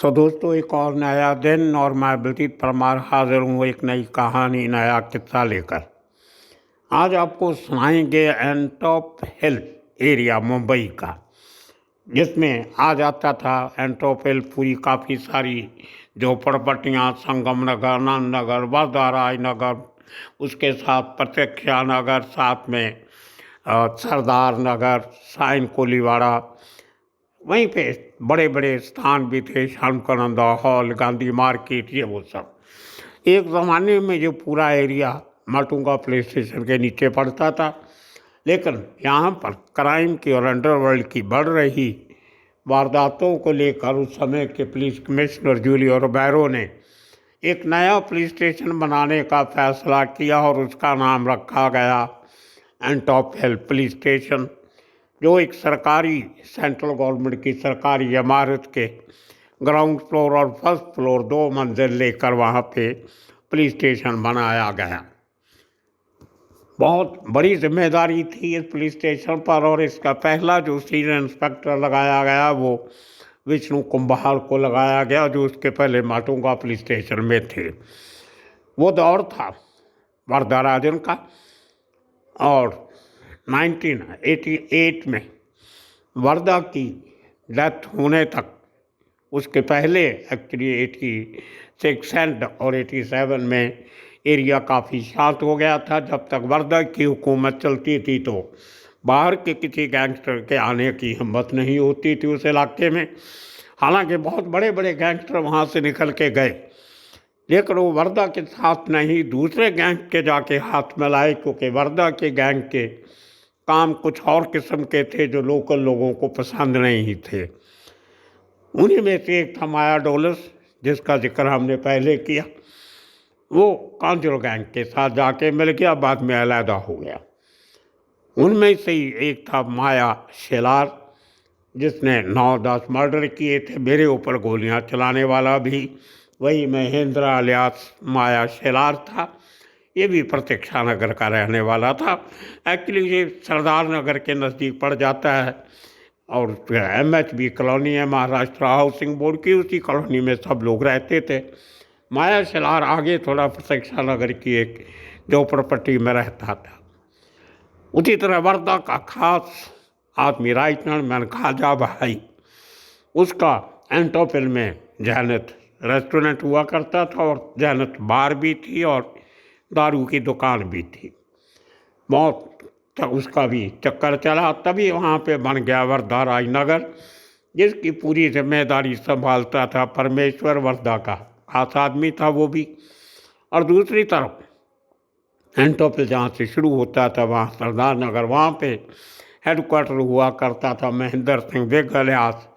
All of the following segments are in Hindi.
दोस्तों, एक और नया दिन और मैं बलजीत परमार हाजिर हूँ एक नई कहानी, नया किस्सा लेकर। आज आपको सुनाएंगे एंटॉप हिल एरिया मुंबई का, जिसमें आ जाता था एंटॉप हिल पूरी काफ़ी सारी झोपड़पट्टियाँ, संगम नगर, नंद नगर, वर्धा राजनगर, उसके साथ प्रतीक्षा नगर, साथ में सरदार नगर, साइन कोलीवाड़ा। वहीं पे बड़े बड़े स्थान भी थे, शानकनंदा हॉल, गांधी मार्केट, ये वो सब। एक ज़माने में जो पूरा एरिया माटुंगा पुलिस स्टेशन के नीचे पड़ता था, लेकिन यहाँ पर क्राइम की और अंडरवर्ल्ड की बढ़ रही वारदातों को लेकर उस समय के पुलिस कमिश्नर जूलियो रोबेरो ने एक नया पुलिस स्टेशन बनाने का फैसला किया और उसका नाम रखा गया एंटॉप हिल पुलिस स्टेशन, जो एक सरकारी सेंट्रल गवर्नमेंट की सरकारी इमारत के ग्राउंड फ्लोर और फर्स्ट फ्लोर 2 मंजिल लेकर वहाँ पे पुलिस स्टेशन बनाया गया। बहुत बड़ी जिम्मेदारी थी इस पुलिस स्टेशन पर, और इसका पहला जो सीनियर इंस्पेक्टर लगाया गया वो विष्णु कुंभार को लगाया गया, जो उसके पहले माटुंगा पुलिस स्टेशन में थे। वो दौर था वरदराजन का, और 1988 में वर्धा की डेथ होने तक, उसके पहले एक्चुअली 86 और 87 में एरिया काफ़ी शांत हो गया था। जब तक वर्धा की हुकूमत चलती थी तो बाहर के किसी गैंगस्टर के आने की हिम्मत नहीं होती थी उस इलाके में। हालांकि बहुत बड़े बड़े गैंगस्टर वहाँ से निकल के गए, लेकिन वो वर्धा के साथ नहीं दूसरे गैंग के जाके हाथ में लाए, क्योंकि वर्धा के गैंग के काम कुछ और किस्म के थे जो लोकल लोगों को पसंद नहीं थे। उन्हीं में से एक था माया डोलस, जिसका जिक्र हमने पहले किया। वो कांजरो गैंग के साथ जाके मिल गया, बाद में अलहदा हो गया। उनमें से ही एक था माया शेलार, जिसने 9-10 मर्डर किए थे। मेरे ऊपर गोलियां चलाने वाला भी वही महेंद्र अलियास माया शेलार था। ये भी प्रतीक्षा नगर का रहने वाला था। एक्चुअली ये सरदार नगर के नज़दीक पड़ जाता है, और MHB कॉलोनी है महाराष्ट्र हाउसिंग बोर्ड की, उसी कॉलोनी में सब लोग रहते थे। माया शेलार आगे थोड़ा प्रतीक्षा नगर की एक झोपड़पट्टी में रहता था। उसी तरह वर्धा का खास आदमी राइट हैंड मैन खाजा भाई, उसका एंटॉप हिल में जैनत रेस्टोरेंट हुआ करता था, और जैनत बार भी थी और दारू की दुकान भी थी। बहुत उसका भी चक्कर चला, तभी वहाँ पे बन गया वर्धा राजनगर, जिसकी पूरी जिम्मेदारी संभालता था परमेश्वर। वर्धा का खास आदमी था वो भी। और दूसरी तरफ एंटॉप हिल जहाँ से शुरू होता था वहाँ सरदार नगर, वहाँ पे हेडक्वार्टर हुआ करता था महेंद्र सिंह बेग अलियास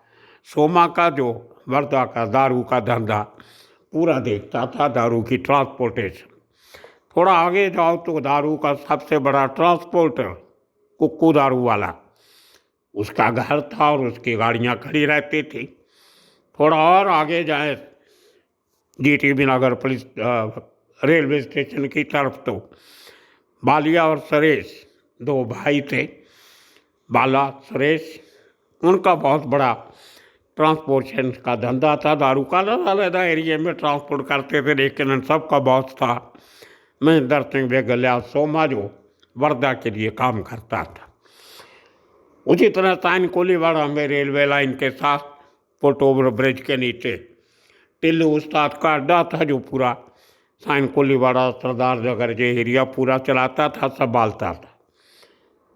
सोमा का, जो वर्धा का दारू का धंधा पूरा देखता था, दारू की ट्रांसपोर्टेशन। थोड़ा आगे जाओ तो दारू का सबसे बड़ा ट्रांसपोर्टर कुक्कू दारू वाला, उसका घर था और उसकी गाड़ियाँ खड़ी रहती थी। थोड़ा और आगे जाए GTB नगर पुलिस रेलवे स्टेशन की तरफ, तो बालिया और सुरेश 2 भाई थे, बाला सुरेश, उनका बहुत बड़ा ट्रांसपोर्टेशन का धंधा था। दारू का अलग एरिया में ट्रांसपोर्ट करते थे, लेकिन इन सबका बॉस था महेंद्र सिंह बेग अलियास सोमा, जो वर्धा के लिए काम करता था। उसी तरह साइन कोलीवाड़ा में रेलवे लाइन के साथ फुट ओवर ब्रिज के नीचे टिल्लू उस्ताद का अड्डा था, जो पूरा साइन कोलीवाड़ा सरदार नगर जो एरिया पूरा चलाता था, संभालता था।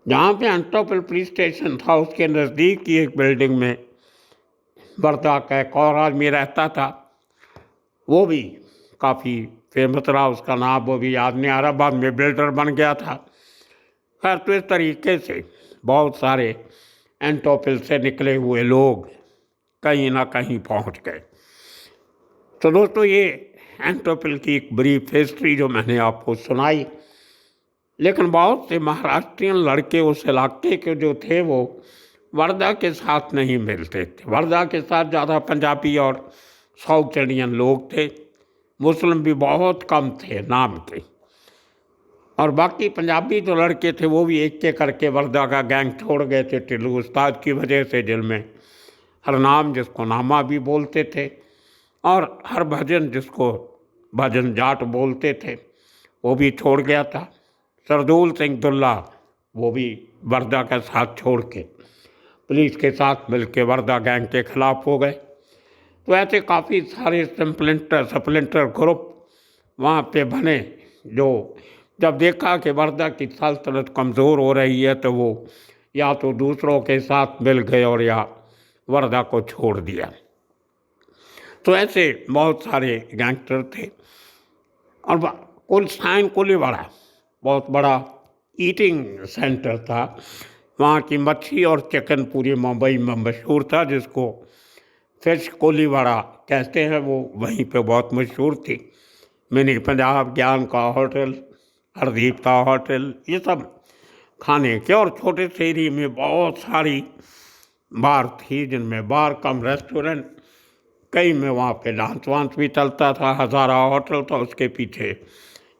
जहाँ पे एंटॉप हिल पुलिस स्टेशन था उसके नज़दीक की एक बिल्डिंग में वर्धा का एक और आदमी रहता था, वो भी काफ़ी फेमस रहा, उसका नाम वो भी याद नहीं आ रहा, बाद में बिल्डर बन गया था। खैर, तो इस तरीके से बहुत सारे एंटॉप हिल से निकले हुए लोग कहीं ना कहीं पहुंच गए। तो दोस्तों, ये एंटॉप हिल की एक ब्रीफ हिस्ट्री जो मैंने आपको सुनाई, लेकिन बहुत से महाराष्ट्रियन लड़के उस इलाके के जो थे वो वर्धा के साथ नहीं मिलते थे। वर्धा के साथ ज़्यादा पंजाबी और साउथ इंडियन लोग थे, मुस्लिम भी बहुत कम थे नाम के, और बाकी पंजाबी जो लड़के थे वो भी एक एक करके वर्धा का गैंग छोड़ गए थे टिल्लू उस्ताद की वजह से, जिनमें हरनाम, जिसको नामा भी बोलते थे, और हर भजन जिसको भजन जाट बोलते थे वो भी छोड़ गया था। सरदूल सिंह दुल्ला वो भी वर्दा का साथ छोड़ के पुलिस के साथ मिलके वर्दा गैंग के खिलाफ हो गए। तो ऐसे काफ़ी सारे सप्लेंटर ग्रुप वहाँ पे बने, जो जब देखा कि वर्दा की सल्तनत कमज़ोर हो रही है तो वो या तो दूसरों के साथ मिल गए और या वर्दा को छोड़ दिया। तो ऐसे बहुत सारे गैंगस्टर थे। और साइन कोलीवाड़ा बहुत बड़ा ईटिंग सेंटर था, वहाँ की मच्छी और चिकन पूरी मुंबई में मशहूर था, जिसको फिश कोलीवाड़ा कहते हैं, वो वहीं पे बहुत मशहूर थी। मिनी पंजाब, ज्ञान का होटल, हरदीप का होटल, ये सब खाने के, और छोटे से एरिया में बहुत सारी बार थी, जिनमें बार कम रेस्टोरेंट, कई में वहाँ पे डांस वांस भी चलता था। हज़ारा होटल था, उसके पीछे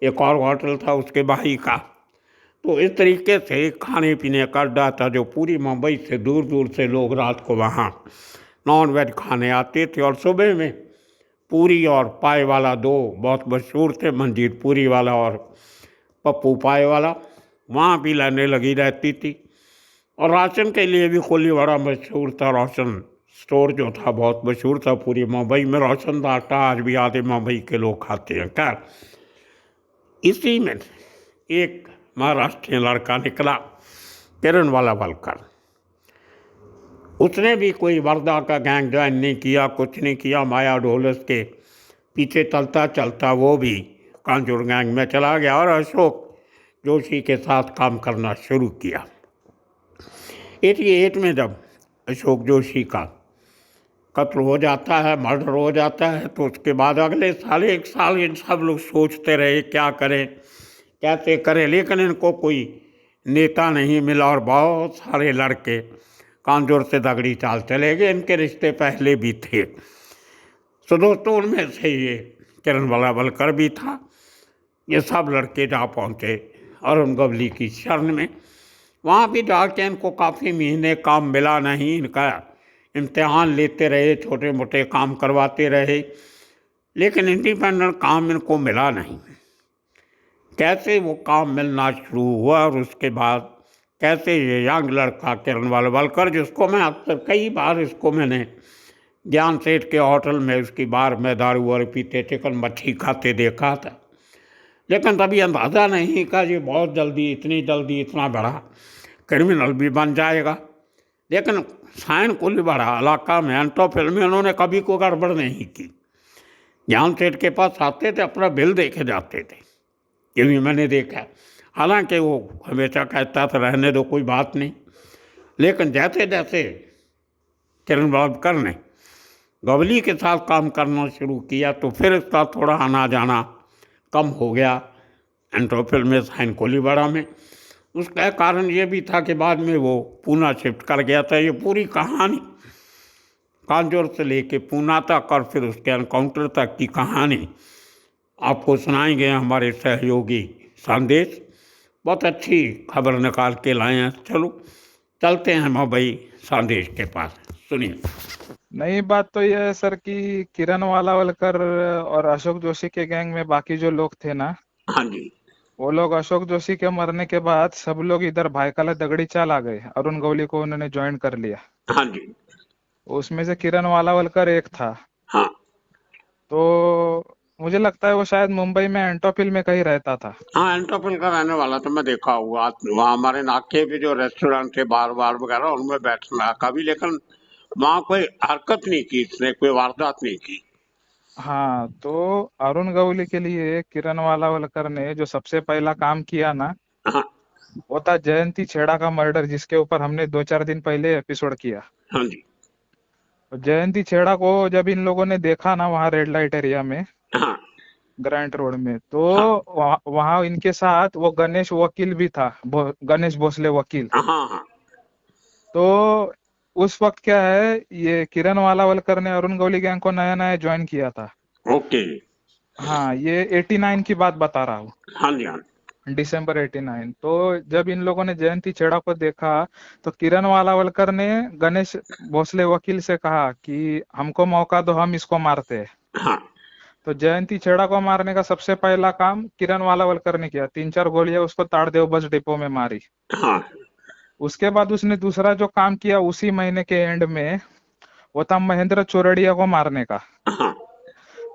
एक और होटल था उसके भाई का। तो इस तरीके से खाने पीने का अड्डा था, जो पूरी मुंबई से दूर दूर से लोग रात को वहाँ नॉन वेज खाने आते थे। और सुबह में पूरी और पाए वाला दो बहुत मशहूर थे, मंजीत पूरी वाला और पप्पू पाए वाला, वहाँ भी लाइनें लगी रहती थी। और राशन के लिए भी कोलीवाड़ा मशहूर था। राशन स्टोर जो था बहुत मशहूर था पूरी मुंबई में। राशन का आटा आज भी आधे मुंबई के लोग खाते हैं। खैर, इसी में एक महाराष्ट्रीय लड़का निकला, किरणवाला वलकर। उसने भी कोई वर्दा का गैंग ज्वाइन नहीं किया, कुछ नहीं किया। माया ढोलस के पीछे चलता चलता वो भी कांजूर गैंग में चला गया और अशोक जोशी के साथ काम करना शुरू किया। 88 में जब अशोक जोशी का कत्ल हो जाता है, मर्डर हो जाता है, तो उसके बाद अगले साल 1 साल इन सब लोग सोचते रहे क्या करें कैसे करें, लेकिन इनको कोई नेता नहीं मिला और बहुत सारे लड़के कांजूर से दगड़ी चाल चले गए। इनके रिश्ते पहले भी थे। तो दोस्तों, उनमें से ये किरणवाला वलकर भी था। ये सब लड़के जा पहुँचे अरुण गवली की शरण में। वहाँ भी जाके इनको काफ़ी महीने काम मिला नहीं। इनका इम्तिहान लेते रहे, छोटे मोटे काम करवाते रहे, लेकिन इंडिपेंडेंट काम इनको मिला नहीं। कैसे वो काम मिलना शुरू हुआ और उसके बाद कैसे ये यंग लड़का किरणवाला वलकर, जिसको मैं अक्सर कई बार इसको मैंने ज्ञान सेठ के होटल में उसकी बार में दारू वारू पीते, चिकन मच्छी खाते देखा था, लेकिन तभी अंदाज़ा नहीं का ये बहुत जल्दी, इतनी जल्दी इतना बड़ा क्रिमिनल भी बन जाएगा। लेकिन साइन कोलीवाड़ा इलाका में एंटोफिल में उन्होंने कभी कोई गड़बड़ नहीं की। ज्ञान सेठ के पास आते थे, अपना बिल देके जाते थे, ये भी मैंने देखा। हालांकि वो हमेशा कहता था रहने दो, कोई बात नहीं, लेकिन जैसे जैसे किरण वलकर ने गवली के साथ काम करना शुरू किया तो फिर इसका थोड़ा आना जाना कम हो गया एंट्रोफिल में, साइन कोलीवाड़ा में। उसका कारण ये भी था कि बाद में वो पूना शिफ्ट कर गया था। ये पूरी कहानी कांजूर से लेके पूना तक और फिर उसके एनकाउंटर तक की कहानी आपको सुनाएंगे हमारे सहयोगी संदेश। बहुत अच्छी खबर निकाल के लाए हैं। चलो चलते हैं मुंबई संदेश के पास, सुनिए। नई बात तो यह है सर कि किरणवाला वलकर और अशोक जोशी के गैंग में बाकी जो लोग थे ना, हाँ जी, वो लोग अशोक जोशी के मरने के बाद सब लोग इधर भायखला दगड़ी चाल आ गए। अरुण गवली को उन्होंने ज्वाइन कर लिया। हाँ जी, उसमें से किरणवाला वलकर एक था। हाँ तो मुझे लगता है वो शायद मुंबई में एंटोफिल में कहीं रहता था। हाँ, एंट्रोपिल का रहने वाला था, मैं देखा हुआ। वहाँ हमारे नाके पे जो रेस्टोरेंट थे, बार बार वगैरह, उनमें बैठना कभी, लेकिन वहाँ कोई हरकत नहीं की, इसने कोई वारदात नहीं की। हाँ, तो अरुण गवली के लिए किरणवाला वलकर ने जो सबसे पहला काम किया ना, हाँ वो था जयंती छेड़ा का मर्डर, जिसके ऊपर हमने 2-4 दिन पहले एपिसोड किया। हाँ जी, तो जयंती छेड़ा को जब इन लोगों ने देखा ना वहाँ रेड लाइट एरिया में, हाँ ग्रांट रोड में, तो हाँ वहाँ इनके साथ वो गणेश वकील भी था, गणेश भोसले वकील। हाँ हाँ, तो उस वक्त क्या है, ये किरणवाला वलकर ने अरुण गवली गैंग को नया नया ज्वाइन किया था। ओके, हाँ, ये 89 की बात बता रहा हूँ, हाँ जी, हाँ दिसंबर 89। तो जब इन लोगों ने जयंती छेड़ा को देखा, तो किरणवाला वलकर ने गणेश भोसले वकील से कहा कि हमको मौका दो, हम इसको मारते हैं। हाँ तो जयंती छेड़ा को मारने का सबसे पहला काम किरण वालावलकर ने किया। 3-4 गोलियां उसको ताड़देव बस डिपो में मारी। हाँ उसके बाद उसने दूसरा जो काम किया उसी महीने के एंड में, वो था महेंद्र चौरड़िया को मारने का। हाँ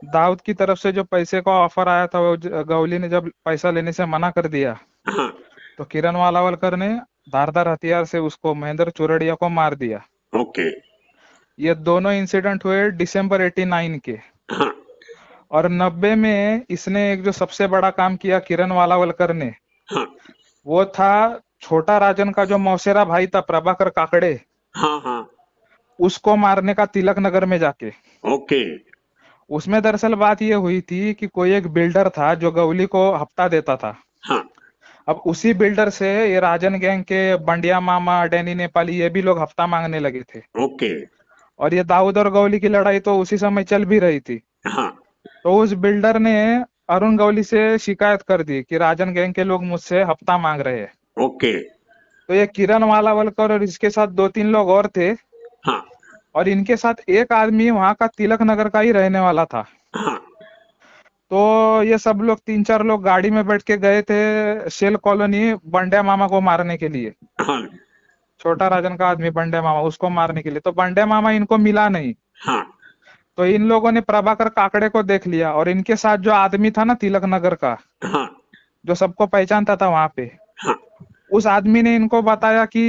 दाऊद की तरफ से जो पैसे का ऑफर आया था, वो गवली ने जब पैसा लेने से मना कर दिया, हाँ तो किरण वालावलकर ने धारदार हथियार से उसको महेंद्र चौरड़िया को मार दिया। ओके ये दोनों इंसिडेंट हुए दिसंबर 89 के। हाँ और 90 में इसने एक जो सबसे बड़ा काम किया किरण वालावलकर ने, हाँ वो था छोटा राजन का जो मौसेरा भाई था प्रभाकर काकड़े, हाँ हाँ उसको मारने का तिलक नगर में जाके। ओके उसमें दरअसल बात ये हुई थी कि कोई एक बिल्डर था जो गवली को हफ्ता देता था। हाँ अब उसी बिल्डर से ये राजन गैंग के बंडिया मामा, डैनी नेपाली, ये भी लोग हफ्ता मांगने लगे थे। ओके और ये दाऊद और गवली की लड़ाई तो उसी समय चल भी रही थी। हाँ तो उस बिल्डर ने अरुण गवली से शिकायत कर दी कि राजन गैंग के लोग मुझसे हफ्ता मांग रहे हैं। ओके तो ये किरण वालावलकर और इसके साथ 2-3 लोग और थे, हाँ और इनके साथ एक आदमी वहां का तिलक नगर का ही रहने वाला था। हाँ तो ये सब लोग 3-4 लोग गाड़ी में बैठ के गए थे शेल कॉलोनी बंड्या मामा को मारने के लिए। हाँ छोटा राजन का आदमी बंड्या मामा, उसको मारने के लिए। तो बंड्या मामा इनको मिला नहीं। हाँ तो इन लोगों ने प्रभाकर काकड़े को देख लिया, और इनके साथ जो आदमी था ना तिलक नगर का, हाँ जो सबको पहचानता था वहां पे, हाँ उस आदमी ने इनको बताया कि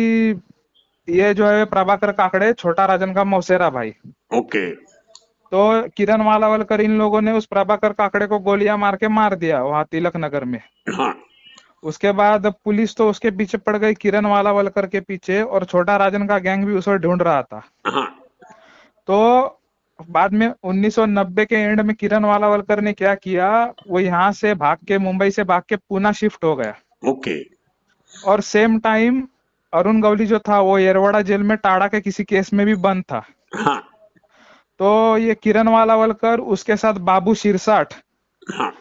ये जो है प्रभाकर काकड़े छोटा राजन का मौसेरा भाई। ओके तो किरण वालावलकर इन लोगों ने उस प्रभाकर काकड़े को गोलियां मार के मार दिया वहां तिलक नगर में। हाँ उसके बाद पुलिस तो उसके पीछे पड़ गई, किरण वालावलकर के पीछे, और छोटा राजन का गैंग भी उसे ढूंढ रहा था। हाँ तो बाद में 1990 के एंड में किरण वालावलकर ने क्या किया, वो यहाँ से भाग के, मुंबई से भाग के पूना शिफ्ट हो गया। ओके और सेम टाइम अरुण गवली जो था वो येरवाड़ा जेल में टाड़ा के किसी केस में भी बंद था। हाँ तो ये किरण वालावलकर, उसके साथ बाबू सिरसाठ हाँ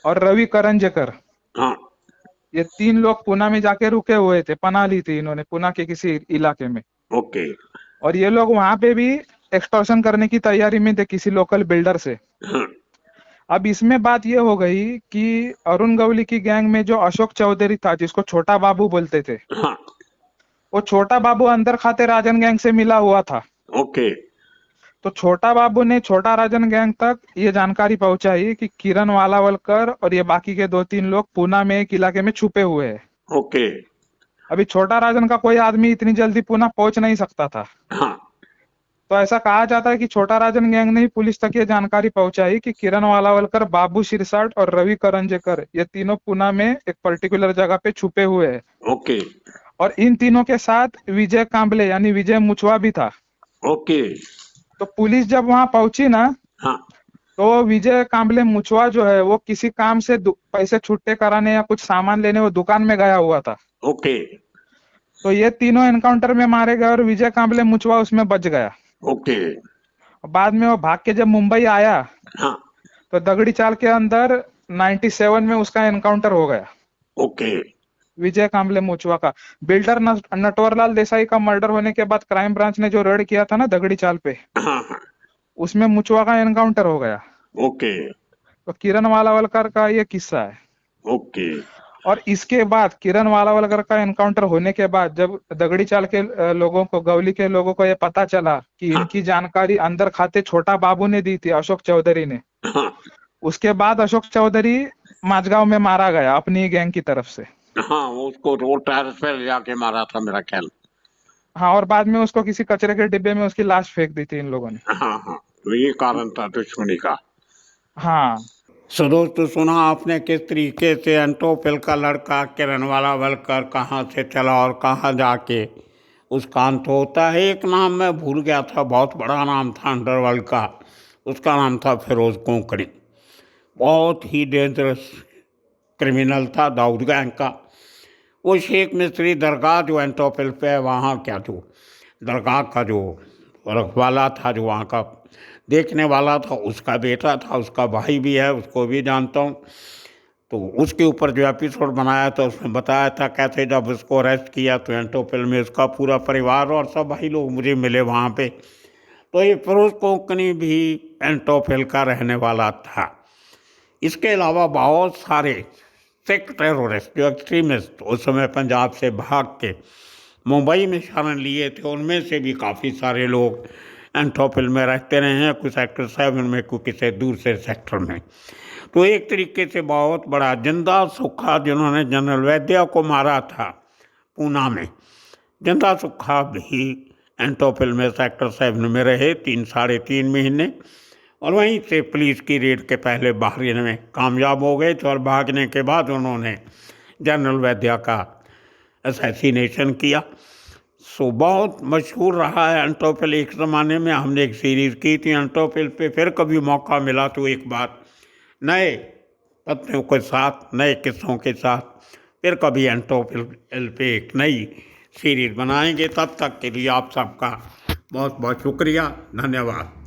और रवि करंजेकर, हाँ ये 3 लोग पुणे में जाके रुके हुए थे, पनाह ली थी इन्होंने पुणे के किसी इलाके में। ओके और ये लोग वहां पे भी एक्सटॉर्शन करने की तैयारी में थे किसी लोकल बिल्डर से। हाँ अब इसमें बात ये हो गई कि अरुण गवली की गैंग में जो अशोक चौधरी था, जिसको छोटा बाबू बोलते थे, हाँ वो छोटा बाबू अंदर खाते राजन गैंग से मिला हुआ था। ओके तो छोटा बाबू ने छोटा राजन गैंग तक ये जानकारी पहुंचाई कि किरण वालावलकर और ये बाकी के 2-3 लोग पुणे में एक इलाके में छुपे हुए हैं। ओके अभी छोटा राजन का कोई आदमी इतनी जल्दी पुणे पहुंच नहीं सकता था। हाँ तो ऐसा कहा जाता है कि छोटा राजन गैंग ने ही पुलिस तक ये जानकारी पहुंचाई कि किरण वालावलकर, बाबू सिरसाठ और रवि करंजेकर, ये तीनों पुणे में एक पर्टिकुलर जगह पे छुपे हुए हैं। ओके और इन तीनों के साथ विजय कांबले यानी विजय मुचवा भी था। ओके तो पुलिस जब वहां पहुंची ना, हाँ तो विजय कांबले मुचवा जो है वो किसी काम से पैसे छुट्टे कराने या कुछ सामान लेने वो दुकान में गया हुआ था। ओके तो ये तीनों एनकाउंटर में मारे गए और विजय कांबले मुचवा उसमें बच गया। ओके बाद में वो भाग के जब मुंबई आया, हाँ तो दगड़ी चाल के अंदर 97 में उसका एनकाउंटर हो गया, ओके विजय कांबले मुचवा का। बिल्डर नटवरलाल देसाई का मर्डर होने के बाद क्राइम ब्रांच ने जो रेड किया था ना दगड़ी चाल पे, हाँ हाँ उसमें मुचवा का एनकाउंटर हो गया। ओके तो किरण वालावलकर का ये किस्सा है। ओके और इसके बाद किरण वालावलकर का एनकाउंटर होने के बाद जब दगड़ी चाल के लोगों को, गवली के लोगों को ये पता चला कि हाँ इनकी जानकारी अंदर खाते छोटा बाबू ने दी थी, अशोक चौधरी ने, हाँ उसके बाद अशोक चौधरी माझगांव में मारा गया अपनी गैंग की तरफ से। हाँ उसको रोड टेरेस पे ले जाके मारा था मेरा ख्याल। हाँ, और बाद में उसको किसी कचरे के डिब्बे में उसकी लाश फेंक दी थी इन लोगों ने। हाँ हाँ तो ये कारण था दुश्मनी का। हाँ। सो दोस्तों सुना आपने किस तरीके से एंटोपिल का लड़का किरण वालावलकर कहाँ से चला और कहाँ जाके उसका अंत होता है। एक नाम मैं भूल गया था, बहुत बड़ा नाम था अंडरवर्ल्ड का, उसका नाम था फिरोज कोंकणी। बहुत ही डेंजरस क्रिमिनल था दाऊद गैंग का। वो शेख मिस्त्री दरगाह जो एंटोपिल पे है, वहाँ क्या जो दरगाह का जो रखवाला था, जो वहाँ का देखने वाला था, उसका बेटा था, उसका भाई भी है, उसको भी जानता हूँ। तो उसके ऊपर जो एपिसोड बनाया था उसमें बताया था कैसे जब उसको अरेस्ट किया तो एंटोपिल में उसका पूरा परिवार और सब भाई लोग मुझे मिले वहाँ पे। तो ये फिरोज कोंकणी भी एंटोफिल का रहने वाला था। इसके अलावा बहुत सारे सिख टेररिस्ट जो एक्सट्रीमिस्ट उस समय पंजाब से भाग के मुंबई में शरण लिए थे, उनमें से भी काफ़ी सारे लोग एंटोफिल में रहते रहे हैं, कुछ सेक्टर 7 में, कुछ किसी दूसरे सेक्टर में। तो एक तरीके से बहुत बड़ा जिंदा सुखा, जिन्होंने जनरल वैद्या को मारा था पूना में, जिंदा सुखा भी एंटोफिल में सेक्टर 7 में रहे 3-3.5 महीने, और वहीं से पुलिस की रेड के पहले भागने में कामयाब हो गए थे, और भागने के बाद उन्होंने जनरल वैद्या का असैसिनेशन किया। सो बहुत मशहूर रहा है एंटोफिल। एक ज़माने में हमने एक सीरीज़ की थी एंटोफिल पे, फिर कभी मौका मिला तो एक बार नए तथ्यों के साथ, नए किस्सों के साथ फिर कभी एंटोफिल पे एक नई सीरीज़ बनाएंगे। तब तक के लिए आप सबका बहुत बहुत शुक्रिया, धन्यवाद।